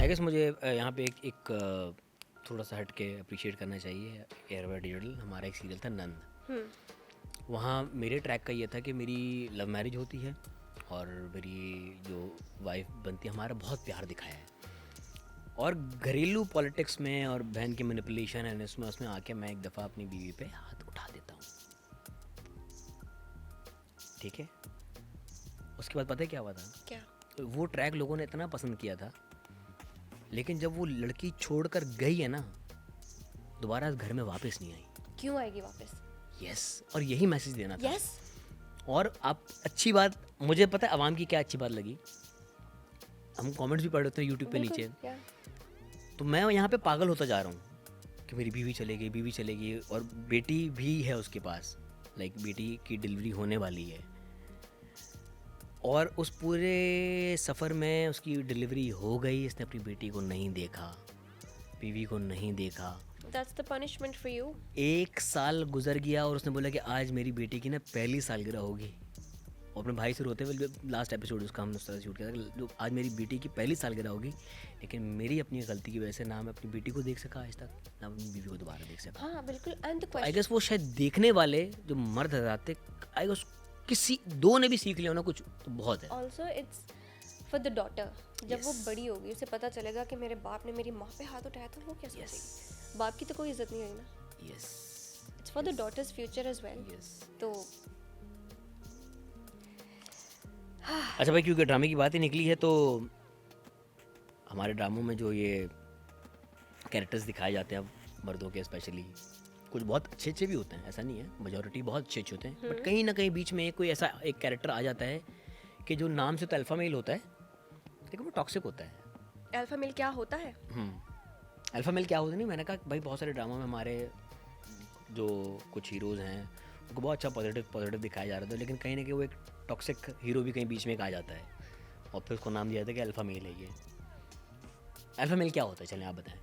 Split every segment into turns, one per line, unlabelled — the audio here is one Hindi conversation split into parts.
आई गेस मुझे यहाँ पे थोड़ा सा हट के अप्रिशिएट करना चाहिए एयरवे डिजिटल। हमारा एक सीरियल था नंद, वहाँ मेरे ट्रैक का ये था कि मेरी लव मैरिज होती है और मेरी जो वाइफ बनती है, हमारा बहुत प्यार दिखाया है, और घरेलू पॉलिटिक्स में और बहन की मैनिपुलेशन है उसमें आके मैं एक दफ़ा अपनी बीवी पे हाथ उठा देता हूँ। ठीक है, उसके बाद पता है क्या हुआ था?
क्या?
वो ट्रैक लोगों ने इतना पसंद किया था, लेकिन जब वो लड़की छोड़कर गई है ना, दोबारा घर में वापस नहीं आई।
क्यों आएगी वापस?
यस, और यही मैसेज देना था।
यस।
और आप अच्छी बात, मुझे पता है अवाम की क्या अच्छी बात लगी, हम कमेंट्स भी पढ़ रहे थे यूट्यूब पे नीचे, तो मैं यहाँ पे पागल होता जा रहा हूँ कि मेरी बीवी चलेगी और बेटी भी है उसके पास, लाइक बेटी की डिलीवरी होने वाली है, और उस पूरे सफ़र में उसकी डिलीवरी हो गई, इसने अपनी बेटी को नहीं देखा, बीवी को नहीं देखा।
That's the punishment for you.
1 साल गुजर गया और उसने बोला कि आज मेरी बेटी की ना पहली सालगिरह होगी, और अपने भाई से रोते हुए, लास्ट एपिसोड उसका हमने उस तरह शूट किया था कि जो आज मेरी बेटी की पहली सालगिरह होगी, लेकिन मेरी अपनी गलती की वजह से ना मैं अपनी बेटी को देख सका आज तक, ना अपनी बीवी को दोबारा देख सका।
हाँ बिल्कुल। And the
I
question,
guess वो शायद देखने वाले जो मर्द हजरात थे, आई गेस किसी दो ने भी सीख लिया ना कुछ, तो बहुत है।
Also it's for the daughter. जब वो
Yes.
बड़ी होगी उसे पता चलेगा कि मेरे बाप ने मेरी माँ पे हाथ उठाया था, वो क्या सोचेगी? बाप की तो कोई इज्जत नहीं हुई ना।
Yes,
it's for the daughter's future as well.
Yes.
तो
अच्छा भाई, क्योंकि ड्रामे की बात ही निकली है, तो हमारे ड्रामों में जो ये कैरेक्टर्स दिखाए जाते हैं अब मर्दों के, स्पेशली कुछ बहुत अच्छे भी होते हैं, ऐसा नहीं है, मेजॉरिटी बहुत अच्छे होते हैं, बट कहीं ना कहीं बीच में कोई ऐसा एक कैरेक्टर आ जाता है कि जो नाम से तो अल्फा मेल होता है, लेकिन वो टॉक्सिक होता है।
अल्फा मेल क्या होता है?
अल्फा मेल क्या होता है? नहीं, मैंने कहा भाई बहुत सारे ड्रामा में हमारे जो कुछ हीरोज़ हैं उनको बहुत अच्छा पॉजिटिव दिखाया जा रहा था, लेकिन कहीं ना कहीं वो एक टॉक्सिक हीरो भी कहीं बीच में एक आ जाता है, और फिर उसको नाम दिया जाता है कि अल्फा मेल है ये। अल्फा मेल क्या होता है, चलें आप बताएं।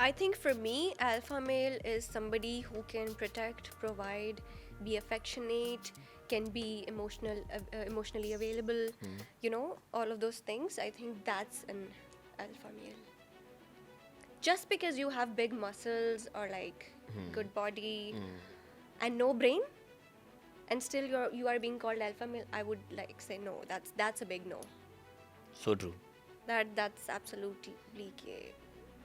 I think for me, alpha male is somebody who can protect, provide, be affectionate, can be emotionally available, you know, all of those things. I think that's an alpha male. Just because you have big muscles or like good body and no brain, and still you are being called alpha male, I would like say no. That's a big no.
So true.
That's absolutely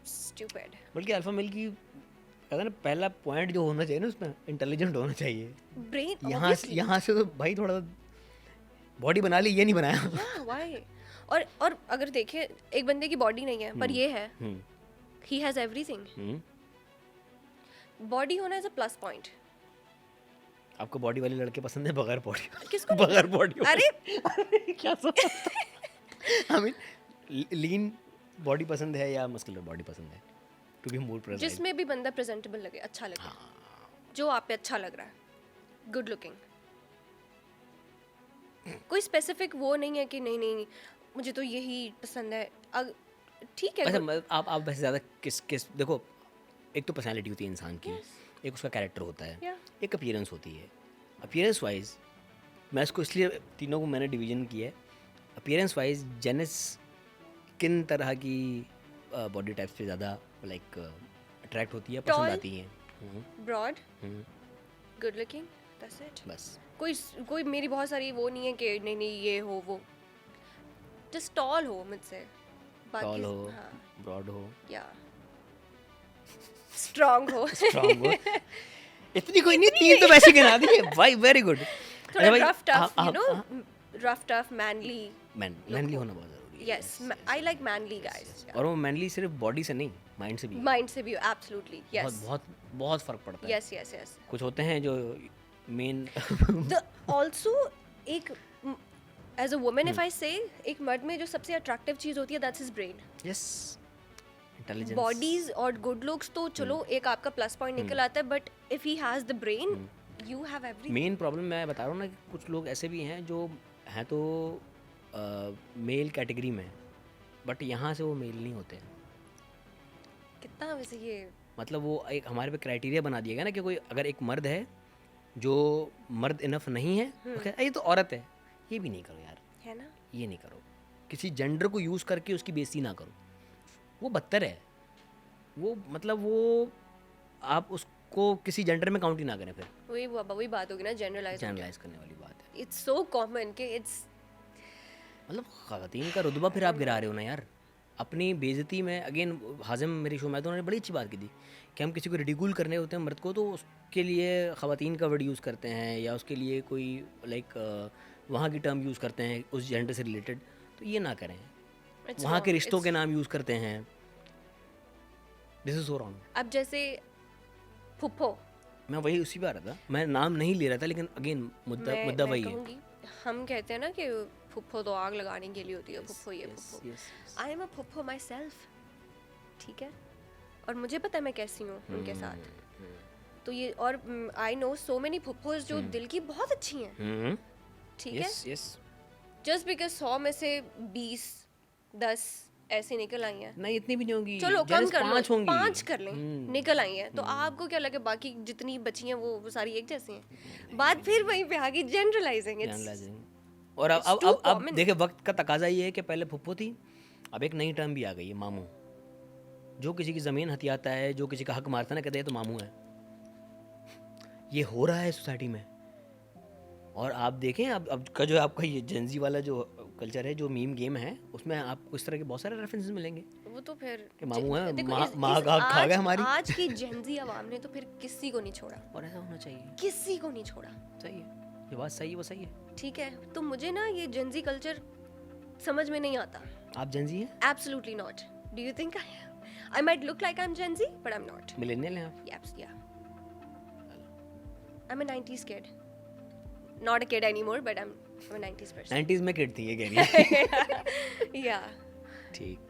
stupid.
बल्कि अल्फा मेल की कहते हैं ना, पहला पॉइंट जो होना चाहिए ना उसमें, इंटेलिजेंट होना चाहिए।
Brain,
यहाँ से तो भाई थोड़ा बॉडी बना ली, ये नहीं बनाया।
yeah, why? और अगर देखें, एक बंदे की बॉडी नहीं है पर ये है, he has everything. बॉडी होना इज अ प्लस पॉइंट।
आपको बॉडी वाले लड़के पसंद है बगैर बॉडी?
किसको
बगैर बॉडी?
अरे
क्या आई मीन लीन बॉडी पसंद है या मस्कुलर बॉडी पसंद है? टू बी मोर प्रेजेंट,
जिसमें भी बंदा प्रेजेंटेबल लगे, अच्छा लगे, जो आप पे अच्छा लग रहा है, गुड लुकिंग। कोई स्पेसिफिक वो नहीं है कि नहीं मुझे तो यही पसंद है। ठीक है।
अच्छा आप वैसे ज़्यादा किस देखो, एक तो पर्सनैलिटी होती है इंसान की, एक उसका कैरेक्टर होता है,
Yeah.
एक अपीयरेंस होती है। अपीयरेंस वाइज मैं इसको इसलिए तीनों को मैंने डिवीजन किया है। अपीयरेंस वाइज जेनिस किन तरह की बॉडी टाइप्स पे ज़्यादा लाइक अट्रैक्ट होती है, पसंद
Tall.
आती हैं?
Broad, good looking, that's it.
बस
कोई मेरी बहुत सारी वो नहीं है कि नहीं ये हो वो, जस्ट टॉल हो मुझसे,
टॉल हो,
हाँ,
ब्रॉड हो,
या स्ट्रांग हो।
स्ट्रांग हो। इतनी कोई नहीं, तीन तो वैसे गिना दिए भाई, वेरी गुड।
थोड़ा rough tough, you know, rough tough, manly.
Manly होना बहुत ज़रूरी है।
Yes, I like manly guys.
और वो मैनली सिर्फ बॉडी से नहीं, माइंड से भी है।
माइंड से भी, एब्सोल्युटली,
बहुत
यस
बहुत बहुत फर्क पड़ता है।
Yes yes yes.
कुछ होते हैं जो मेन
द आल्सो एक as a woman, if I say, एक मर्द में जो सबसे अट्रैक्टिव चीज होती है, that's his brain.
Yes, intelligence.
Bodies और गुड लुक्स तो चलो एक आपका प्लस पॉइंट निकल आता है, but if he has the brain, you have everything.
Main problem मैं बता रहा हूँ ना कि कुछ लोग ऐसे भी हैं जो हैं तो मेल कैटेगरी में, बट यहाँ से वो मेल नहीं होते।
कितना वैसे ये
मतलब वो एक हमारे पे क्राइटेरिया बना दिया गया ना कि कोई अगर एक मर्द है जो मर्द इनफ नहीं है, तो कहता है, ये तो औरत है। ये भी नहीं करो यार,
है ना।
ये नहीं करो, किसी जेंडर को यूज़ करके उसकी बेइज्जती ना करो। वो बदतर है। वो मतलब वो आप उसको किसी जेंडर में काउंट ही ना करें, फिर
वही बात होगी ना,
जनरलाइज करने वाली बात है।
इट्स सो कॉमन कि इट्स
मतलब ख़वातीन का रुतबा फिर आप गिरा रहे हो ना यार अपनी बेइज्जती में। अगेन हाजिम मेरी शो में तो उन्होंने बड़ी अच्छी बात की थी कि हम किसी को रिडिकूल करने होते हैं मर्द को, तो उसके लिए ख़वातीन का वर्ड यूज़ करते हैं या उसके लिए कोई लाइक वहाँ की टर्म यूज़ करते हैं उस जेंडर से रिलेटेड, तो ये ना करें। वहाँ के रिश्तों के नाम यूज़ करते हैं, दिस इज़ सो रॉन्ग।
अब जैसे फुप्पो,
मैं वही उसी पे आ रहा था, मैं नाम नहीं ले रहा था, लेकिन अगेन मुद्दा वही है।
कहूँगी, हम कहते हैं ना कि फुप्पो तो आग लगाने के लिए होती है, फुप्पो ये फुप्पो। I am a फुप्पो my self, ठीक है, और मुझे पता है मैं कैसी हूँ उनके साथ। तो ये, और आई नो सो मेनी फुप्पोज जो दिल की बहुत अच्छी हैं, ठीक है, जस्ट बिकॉज 100 में से 20-10 ऐसे निकल आई हैं।
नहीं इतनी भी नहीं होंगी,
चलो कम कर लो, 5 कर लें, निकल आई हैं, तो आपको क्या लगे बाकी जितनी बची हैं वो सारी एक जैसी हैं? बात फिर वहीं पे आ गई, जनरलाइजिंग।
और अब देखिए वक्त का तकाजा ये है कि पहले फुप्पो थी, अब एक नई टर्म भी आ गई है, मामू। जो किसी की ज़मीन हथियाता है, जो किसी का हक मारता है ना, कहते हैं तो मामू है। ये हो रहा है सोसाइटी में। और आप देखें अब का जो आपका ये जेंजी वाला जो कल्चर है, जो मीम गेम है, उसमें आपको इस तरह के बहुत सारे रेफरेंसेस मिलेंगे।
वो तो फिर
कि मामू है, माँ खा गए हमारी।
आज की जेंजी आवाम ने तो फिर किसी को नहीं छोड़ा,
और ऐसा होना चाहिए,
किसी को नहीं छोड़ा।
सही है, ये बात सही है, वो सही है,
ठीक है। तो मुझे ना ये जेंजी कल्चर समझ में नहीं आता।
आप जेंजी हैं?
Absolutely not. Do you think I might look like I'm Gen Z, but I'm not.
Millennial हैं आप?
Yeah. I'm a 90s kid. Not a kid anymore, but I'm a 90s person.
90s में किड थी ये कह रही है।
Yeah.
ठीक।